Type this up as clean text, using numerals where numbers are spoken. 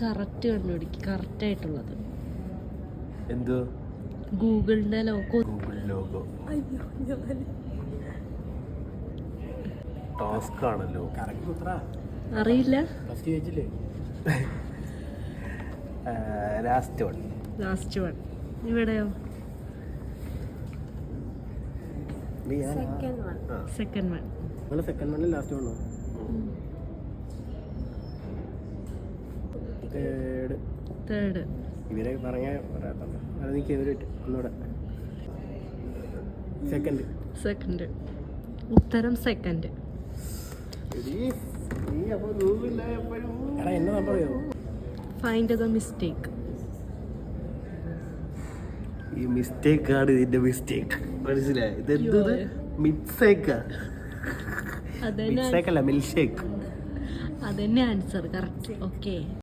Correct കണ്ടുപിടിക്കും, correct ആയിട്ടുള്ളത്. എന്ത്? ഗൂഗിളിന്റെ ലോഗോ. Google logo. ടാസ്ക് ആണല്ലോ. അറിയില്ല. Last one. ഇവിടെയോ? Second one. സെക്കൻഡ് വണ്ണിൽ ലാസ്റ്റ് വണ്ണോ? തേർഡ്. ഇവരെ പറയാത്തുണ്ട്. അത് നീ ഒന്നുകൂടെ. സെക്കൻഡ്. ഉത്തരം സെക്കൻഡ്. എന്നാ പറയോ? Find the mistake. ഈ മിസ്റ്റേക്ക് ആണ് ഇതിന്റെ മിസ്റ്റേക്ക്. മനസ്സിലായി? ഇതെന്തത്? മിസ്റ്റേക്കാ. മിസ്റ്റേക്ക് അല്ല, മിൽക്ക് ഷേക്ക്. അതന്നെ ആൻസർ. കറക്റ്റ്. ഓക്കെ.